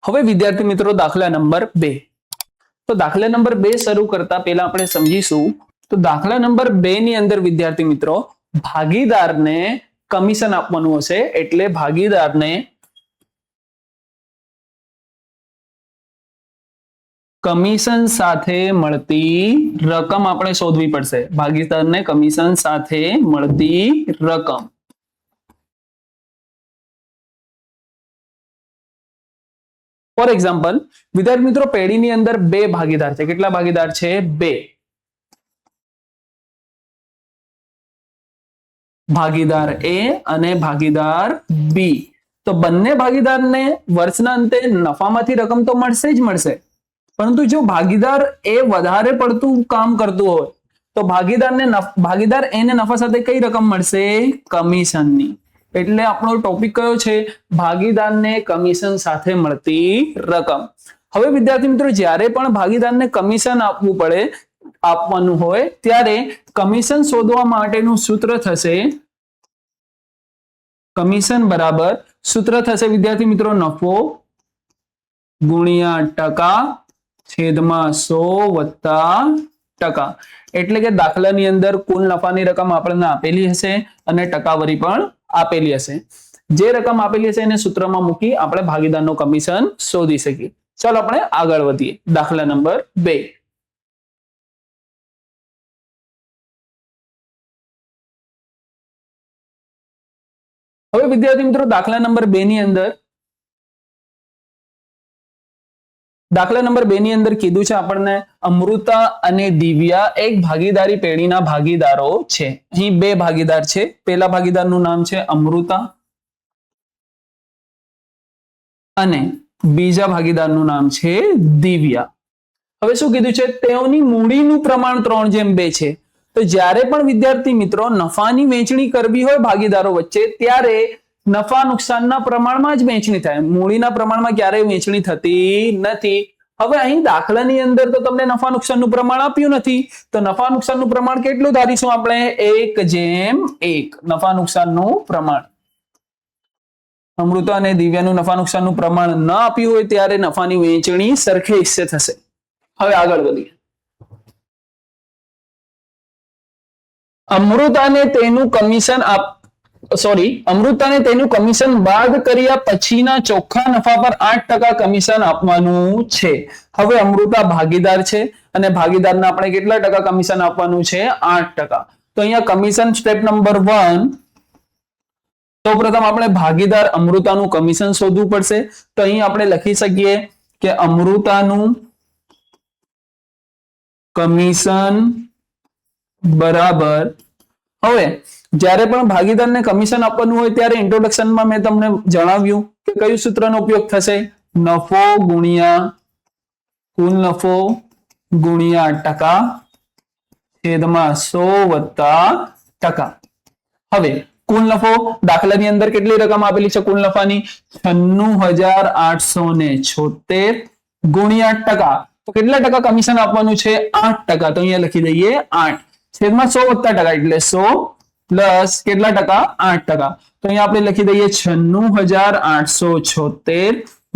હવે વિદ્યાર્થી મિત્રો દાખલા નંબર 2. તો દાખલા નંબર 2 શરૂ કરતા પહેલા આપણે સમજીશું તો દાખલા નંબર 2 ની અંદર વિદ્યાર્થી મિત્રો ભાગીદારને કમિશન આપવાનું હશે એટલે ભાગીદારને કમિશન સાથે મળતી રકમ આપણે શોધવી પડશે. ભાગીદારને કમિશન સાથે મળતી રકમ. ફોર એક્ઝામ્પલ વિદ્યાર્થી મિત્રો પેઢીની અંદર બે ભાગીદાર છે. કેટલા ભાગીદાર છે? બે. ભાગીદાર એ અને ભાગીદાર બી. તો બંને ભાગીદારને વર્ષના અંતે નફામાંથી રકમ તો મળશે જ મળશે, પરંતુ જો ભાગીદાર એ વધારે પડતું કામ કરતું હોય તો ભાગીદાર એને નફા સાથે કઈ રકમ મળશે? કમિશનની. એટલે આપણો ટોપિક કયો છે? ભાગીદારને કમિશન સાથે મળતી રકમ. હવે વિદ્યાર્થી મિત્રો જ્યારે પણ ભાગીદારને કમિશન આપવાનું હોય ત્યારે કમિશન શોધવા માટેનું સૂત્ર થશે કમિશન બરાબર સૂત્ર થશે વિદ્યાર્થી મિત્રો નફો ગુણ્યા ટકા છેદમાં 100 વત્તા ટકા. એટલે કે દાખલાની અંદર કુલ નફાની રકમ આપણને આપેલી હશે અને ટકાવારી પણ આપેલી હશે. જે રકમ આપેલી હશે એને સૂત્રમાં મૂકી આપણે ભાગીદારનું કમિશન શોધી શકીએ. ચાલો આપણે આગળ વધીએ. દાખલા નંબર 2. હવે વિદ્યાર્થી મિત્રો દાખલા નંબર 2 ની અંદર કીધું છે આપણને અમૃતા અને દિવ્યા એક ભાગીદારી પેઢીના ભાગીદારો છે. અહીં બે ભાગીદાર છે. પહેલા ભાગીદારનું નામ છે અમૃતા અને બીજા ભાગીદારનું નામ છે દિવ્યા. હવે શું કીધું છે? તેઓની મૂડીનું પ્રમાણ 3:2 છે. તો જ્યારે પણ વિદ્યાર્થી મિત્રો નફાની વહેંચણી કરવી હોય ભાગીદારો વચ્ચે ત્યારે નફા નુકસાનના પ્રમાણમાં જ વહેંચણી થાય, મૂડીના પ્રમાણમાં ક્યારેય વહેંચણી થતી નથી. હવે અહીં દાખલાની અંદર તો તમને નફા નુકસાનનું પ્રમાણ આપ્યું નથી, તો નફા નુકસાનનું પ્રમાણ કેટલું ધારીશું આપણે? 1:1 નફા નુકસાનનું પ્રમાણ. અમૃતા અને દિવ્યાનું નફા નુકસાનનું પ્રમાણ ન આપ્યું હોય ત્યારે નફાની વહેંચણી સરખે હિસ્સે થશે. હવે આગળ વધીએ. અમૃતાને તેનું કમિશન બાદ કર્યા પછીના ચોખ્ખા નફા પર 8% કમિશન આપવાનું છે. હવે અમૃતા ભાગીદાર છે અને ભાગીદારને આપણે કેટલા ટકા કમિશન આપવાનું છે? 8%. તો અહીંયા કમિશન સ્ટેપ નંબર 1. સૌપ્રથમ આપણે ભાગીદાર અમૃતાનું કમિશન શોધવું પડશે. તો અહીં આપણે લખી શકીએ કે અમૃતાનું કમિશન બરાબર. હવે જ્યારે પણ ભાગીદારને કમિશન આપવાનું હોય ત્યારે ઇન્ટ્રોડક્શનમાં મેં તમને જણાવ્યું કે કયું સૂત્રનો ઉપયોગ થશે? નફો ગુણ્યા કુલ નફો ગુણ્યા ટકા છેદમાં 100 વત્તા ટકા. હવે કુલ નફો દાખલાની અંદર કેટલી રકમ આપેલી છે કુલ નફાની? 96,876 ગુણ્યા ટકા. તો કેટલા ટકા કમિશન આપવાનું છે? 8%. તો અહીંયા લખી દઈએ 8 છેદમાં 100 વત્તા ટકા એટલે 100 પ્લસ કેટલા ટકા? 8%. તો અહીંયા આપણે લખી દઈએ 96,876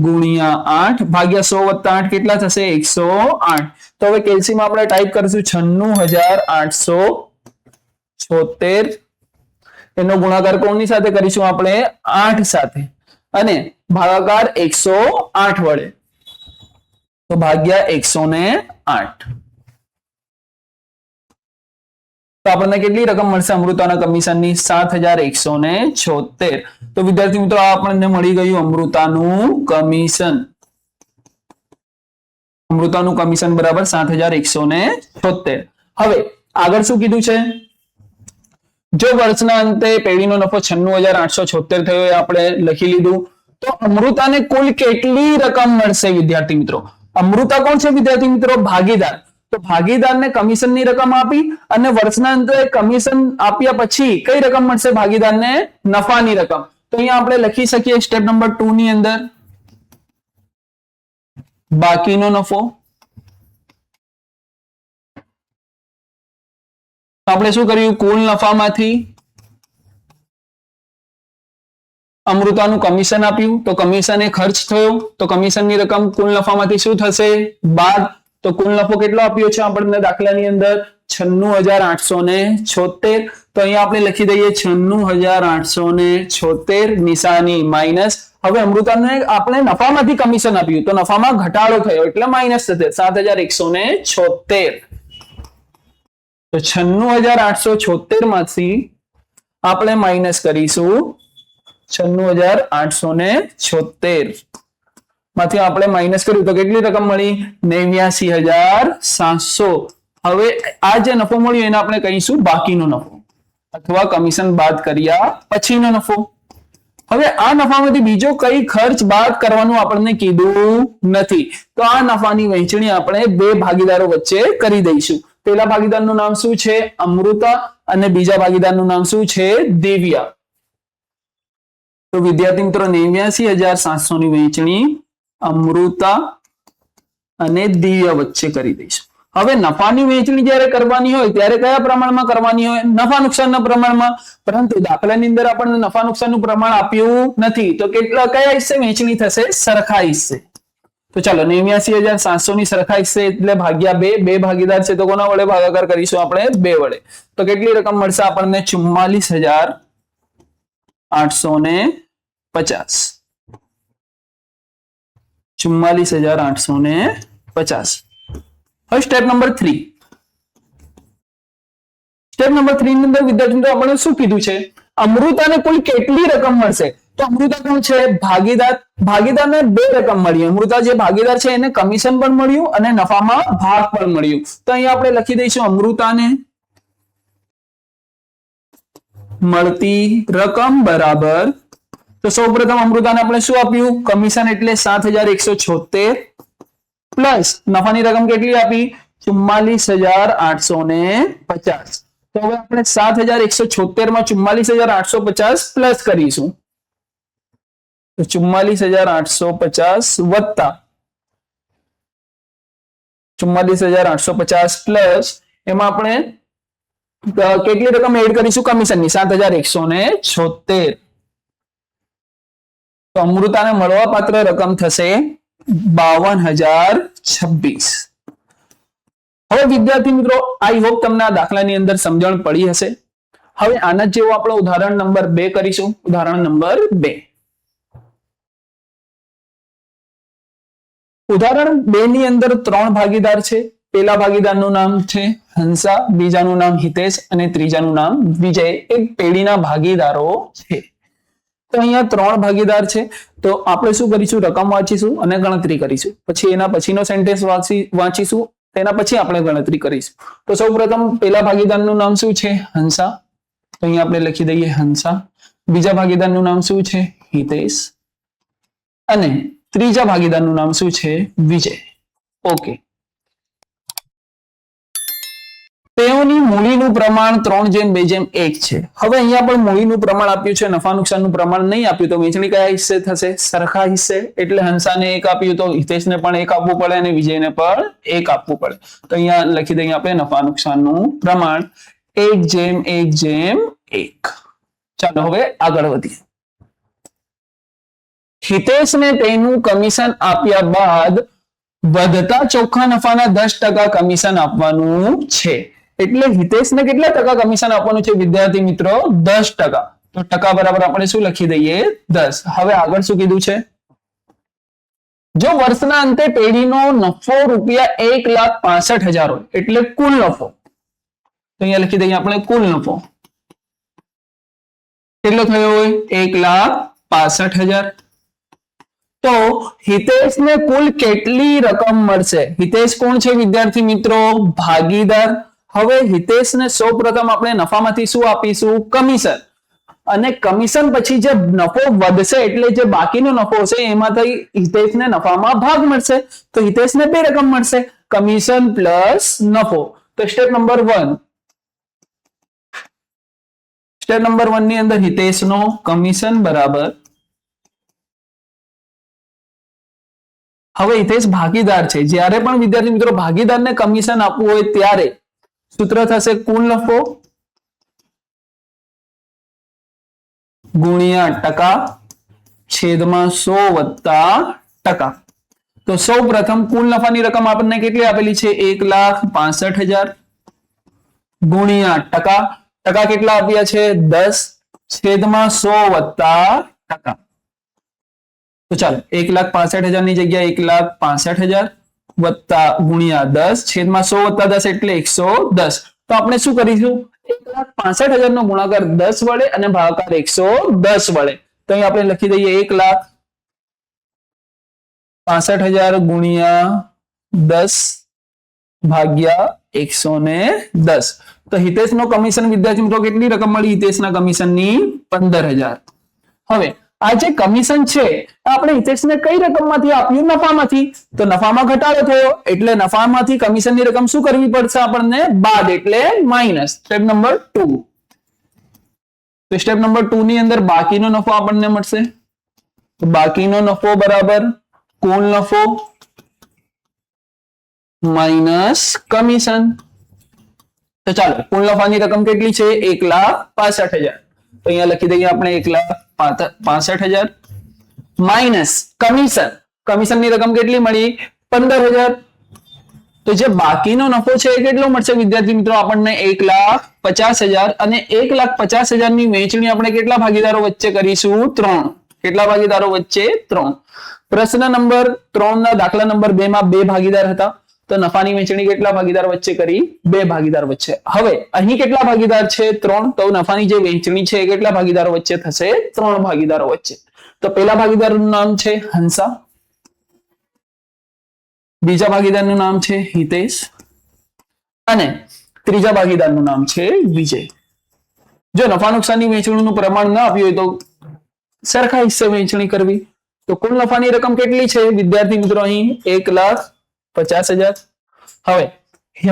ગુણ્યા 8 ભાગ્યા 100 વત્તા 8 કેટલા થશે? 108. તો હવે કેલ્સીમાં આપણે ટાઈપ કરીશું 96,876 એનો ગુણાકાર કોની સાથે કરીશું? આપણે 8 સાથે અને ભાગાકાર 108 વડે. તો ભાગ્યા 108. તો આપણને કેટલી રકમ મળશે અમૃતાના કમિશનની? 7,176. તો વિદ્યાર્થી મિત્રો આપણને મળી ગયું અમૃતાનું કમિશન. અમૃતાનું કમિશન બરાબર 7,176. હવે આગળ શું કીધું છે? જો વર્ષના અંતે પેઢીનો નફો 96,876 થયો એ આપણે લખી લીધું. તો અમૃતાને કુલ કેટલી રકમ મળશે વિદ્યાર્થી મિત્રો? અમૃતા કોણ છે વિદ્યાર્થી મિત્રો? ભાગીદાર. તો ભાગીદારને કમિશનની રકમ આપી અને વર્ષના અંતે કમિશન આપ્યા પછી કઈ રકમ મળશે ભાગીદારને? નફાની રકમ. તો અહીંયા આપણે લખી શકીએ સ્ટેપ નંબર 2 ની અંદર બાકીનો નફો. આપણે શું કર્યું? કુલ નફામાંથી અમૃતાનું કમિશન આપ્યું તો કમિશન એ ખર્ચ થયો તો કમિશનની રકમ કુલ નફામાંથી શું થશે બાદ તો કુલ નફો કેટલો આપ્યો છે આપણને દાખલાની અંદર 96,876 તો અહીંયા આપણે લખી દઈએ 96,876 નિશાની માઇનસ હવે અમૃતાને આપણે નફામાંથી કમિશન આપ્યું તો નફામાં ઘટાડો થયો એટલે માઇનસ થશે 7,176 તો 96,876 માંથી આપણે માઇનસ કરીશું 96,876 માંથી આપણે માઇનસ કર્યું તો કેટલી રકમ મળી 89,700 હવે આ જે નફો મળ્યો એને આપણે કહીશું બાકીનો નફો અથવા કમિશન બાદ કર્યા પછીનો નફો હવે આ નફામાંથી બીજો કઈ ખર્ચ બાદ કરવાનું આપણને કીધું નથી તો આ નફાની વહેંચણી આપણે બે ભાગીદારો વચ્ચે કરી દઈશું પહેલા ભાગીદારનું નામ શું છે અમૃતા અને બીજા ભાગીદારનું નામ શું છે દિવ્યા તો વિદ્યાર્થી મિત્રો 89,700 ની વહેંચણી અમૃતા અને દિવ્યા વચ્ચે કરી દઈશું હવે નફાની વહેંચણી જ્યારે કરવાની હોય ત્યારે કયા પ્રમાણમાં કરવાની હોય નફા નુકસાનના પ્રમાણમાં પરંતુ દાખલાની અંદર આપણને નફા નુકસાનનું પ્રમાણ આપ્યું નથી તો કેટલા કયા હિસ્સે વહેંચણી થશે સરખા હિસ્સે તો ચાલો 89,700 ની સરખા હિસ્સે એટલે ભાગ્યા બે ભાગીદાર છે તો કોના વડે ભાગાકાર કરીશું આપણે 2 વડે તો કેટલી રકમ મળશે આપણને 44,850 44,850 હવે સ્ટેપ નંબર 3 ની અંદર વિદ્યાર્થી મિત્રો આપણે શું કીધું છે અમૃતાને કુલ કેટલી રકમ મળશે તો અમૃતા કોણ છે ભાગીદારને 2 રકમ મળી અમૃતા જે ભાગીદાર છે એને કમિશન પણ મળ્યું અને નફામાં ભાગ પણ મળ્યું તો અહીંયા આપણે લખી દઈશું અમૃતાને મળતી રકમ બરાબર તો સૌપ્રથમ અમૃતાને આપણે શું આપ્યું કમિશન એટલે 7,176 પ્લસ નફાની રકમ કેટલી આપી 44,850 તો હવે આપણે 7,176 માં 44,850 પ્લસ કરીશું તો 44,850 વત્તા 44,850 પ્લસ એમાં આપણે કેટલી રકમ એડ કરીશું કમિશનની 7,176 તો અમૃતાને મળવા પાત્ર રકમ થશે 52,026 હવે વિદ્યાર્થી મિત્રો આઈ હોપ તમને આ દાખલાની અંદર સમજણ પડી હશે હવે આના જેવો આપણે ઉદાહરણ નંબર 2 કરીશું ઉદાહરણ નંબર 2 ઉદાહરણ 2 ની અંદર 3 ભાગીદાર છે પહેલા ભાગીદારનું નામ છે હંસા બીજાનું નામ હિતેશ અને ત્રીજાનું નામ વિજય એક પેઢીના ભાગીદારો છે તો અહીંયા 3 ભાગીદાર છે તો આપણે શું કરીશું રકમ વાંચીશું અને ગણતરી કરીશું પછી એના પછીનો સેન્ટેન્સ વાંચીશું તેના પછી આપણે ગણતરી કરીશું તો સૌપ્રથમ પહેલા ભાગીદારનું નામ શું છે હંસા તો અહીંયા આપણે લખી દઈએ હંસા બીજા ભાગીદારનું નામ શું છે હિતેશ અને ત્રીજા ભાગીદારનું નામ શું છે વિજય ઓકે તેઓની મૂડીનું પ્રમાણ 3:2:1 છે હવે અહીંયા પણ મૂડીનું પ્રમાણ આપ્યું છે નફા નુકસાનનું પ્રમાણ નહીં આપ્યું તો વહેંચણી કયા હિસ્સે થશે સરખા હિસ્સે એટલે હંસાને 1 આપ્યું તો હિતેશને પણ 1 આપવું પડે અને વિજયને પણ 1 આપવું પડે તો અહીંયા લખી દઈએ આપણે નફા નુકસાનનું પ્રમાણ 1:1:1 ચાલો હવે આગળ વધીએ હિતેશને તેનું કમિશન આપ્યા બાદ વધતા ચોખ્ખા નફાના 10% કમિશન આપવાનું છે એટલે હિતેશને કેટલા ટકા કમિશન આપવાનું છે વિદ્યાર્થી મિત્રો 10% તો ટકા બરાબર આપણે શું લખી દઈએ 10 હવે આગળ શું કીધું છે જો વર્ષના અંતે પેઢીનો નફો ₹1,65,000 હોય એટલે કુલ નફો તો અહીંયા લખી દઈએ આપણે કુલ નફો કેટલો થયો હોય 1,65,000 તો હિતેશને કુલ કેટલી રકમ મળશે હિતેશ કોણ છે વિદ્યાર્થી મિત્રો ભાગીદાર હવે હિતેશને સૌપ્રથમ આપણે નફામાંથી શું આપીશું કમિશન અને કમિશન પછી જે નફો વધશે એટલે જે બાકીનો નફો છે એમાંથી હિતેશને નફામાં ભાગ મળશે તો હિતેશને 2 રકમ મળશે કમિશન પ્લસ નફો તો સ્ટેપ નંબર 1 ની અંદર હિતેશનો કમિશન બરાબર હવે હિતેશ ભાગીદાર છે જ્યારે પણ વિદ્યાર્થી મિત્રો ભાગીદારને કમિશન આપવું હોય ત્યારે સૂત્ર થશે કુલ નફો ગુણ્યા ટકા છેદમાં 100 વત્તા ટકા. તો સૌ પ્રથમ કુલ નફાની રકમ આપણને કેટલી આપેલી છે? 1,65,000 ગુણ્યા ટકા. ટકા કેટલા આપ્યા છે? 10 છેદમાં 100 વત્તા ટકા. તો ચાલો 1,65,000 ની જગ્યાએ 1,65,000 વત્તા ગુણ્યા 10 છેદમાં 100 વત્તા 10 એટલે 110. તો આપણે શું કરીશું? 1,65,000 નો ગુણાકાર 10 વડે અને ભાગાકાર 110 વડે. તો અહીં આપણે લખી દઈએ 1,65,000 ગુણ્યા 10 ભાગ્યા 110. તો હિતેશનો કમિશન વિદ્યાર્થી મિત્રો કેટલી રકમ મળી? હિતેશના કમિશનની 15,000. હવે આ જે કમિશન છે આપણે હિતેશને કઈ રકમમાંથી આપ્યું? નફામાંથી. તો નફામાં ઘટાડો થયો એટલે નફામાંથી કમિશનની રકમ શું કરવી પડશે આપણને? બાદ એટલે માઇનસ. Step number 2. તો સ્ટેપ નંબર 2 ની અંદર બાકીનો નફો આપણને મળશે. તો બાકીનો નફો બરાબર કુલ નફો માઇનસ કમિશન. તો ચાલો કુલ નફાની રકમ કેટલી છે? 1,65,000. તો અહીંયા લખી દઈએ આપણે 1,65,000 માઇનસ કમિશન. કમિશનની રકમ કેટલી મળી? 15,000. તો જે બાકીનો નફો છે એ કેટલો મળશે વિદ્યાર્થી મિત્રો? આપણને 1,50,000 અને 1,50,000 ની વહેંચણી આપણે કેટલા ભાગીદારો વચ્ચે કરીશું? 3. કેટલા ભાગીદારો વચ્ચે? 3. પ્રશ્ન નંબર 3 ના દાખલા નંબર 2 માં 2 ભાગીદાર હતા. તો નફાની વહેંચણી કેટલા ભાગીદાર વચ્ચે કરી? 2 ભાગીદાર વચ્ચે. હવે અહીં કેટલા ભાગીદાર છે? 3. તો નફાની જે વહેંચણી છે એ કેટલા ભાગીદારો વચ્ચે થશે? 3 ભાગીદારો વચ્ચે. તો પહેલા ભાગીદારનું નામ છે હંસા, બીજા ભાગીદારનું નામ છે હિતેશ અને ત્રીજા ભાગીદારનું નામ છે વિજય. જો નફા નુકસાનની વહેંચણીનું પ્રમાણ ન આપ્યું હોય તો સરખા હિસ્સે વહેંચણી કરવી. તો કુલ નફાની રકમ કેટલી છે વિદ્યાર્થી મિત્રો? અહીં 1,50,000. હવે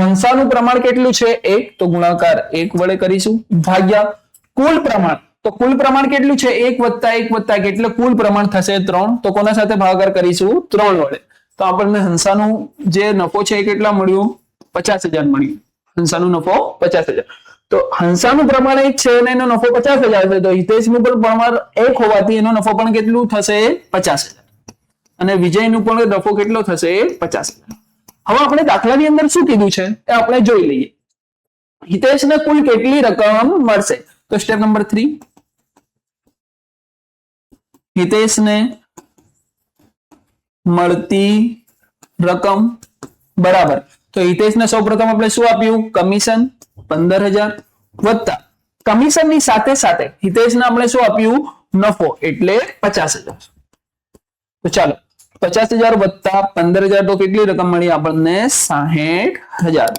હંસાનું પ્રમાણ કેટલું છે? 1. તો ગુણાકાર 1 વડે કરીશું ભાગ્યા કુલ પ્રમાણ. તો કુલ પ્રમાણ કેટલું છે? 1 વત્તા 1 વત્તા 1 એટલે કુલ પ્રમાણ થશે 3. તો કોના સાથે ભાગાકાર કરીશું? 3 વડે. તો આપણને હંસાનું જે નફો છે એ કેટલા મળ્યું? 50,000 મળ્યું. હંસાનું નફો 50,000. તો હંસાનું પ્રમાણ 1 છે અને એનો નફો 50,000 છે. તો હિતેશનું પણ પ્રમાણ 1 હોવાથી એનો નફો પણ કેટલું થશે? 50,000. અને વિજયનું પણ નફો કેટલો થશે? 50,000. હવે આપણે દાખલાની અંદર શું કીધું છે એ આપણે જોઈ લઈએ. હિતેશને કુલ કેટલી રકમ મળશે? તો સ્ટેપ નંબર 3. હિતેશને મળતી રકમ બરાબર. તો હિતેશને સૌપ્રથમ આપણે શું આપ્યું? કમિશન 15,000 વત્તા કમિશનની સાથે સાથે હિતેશને આપણે શું આપ્યું? નફો એટલે 50,000. તો ચાલો 50,000 વત્તા 15,000 તો કેટલી રકમ મળી આપણને? 60,000.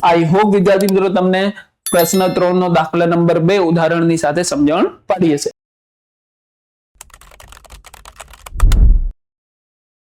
આઈ હોપ વિદ્યાર્થી મિત્રો તમને પ્રશ્ન 3 નો દાખલા નંબર 2 ઉદાહરણની સાથે સમજણ પડી હશે.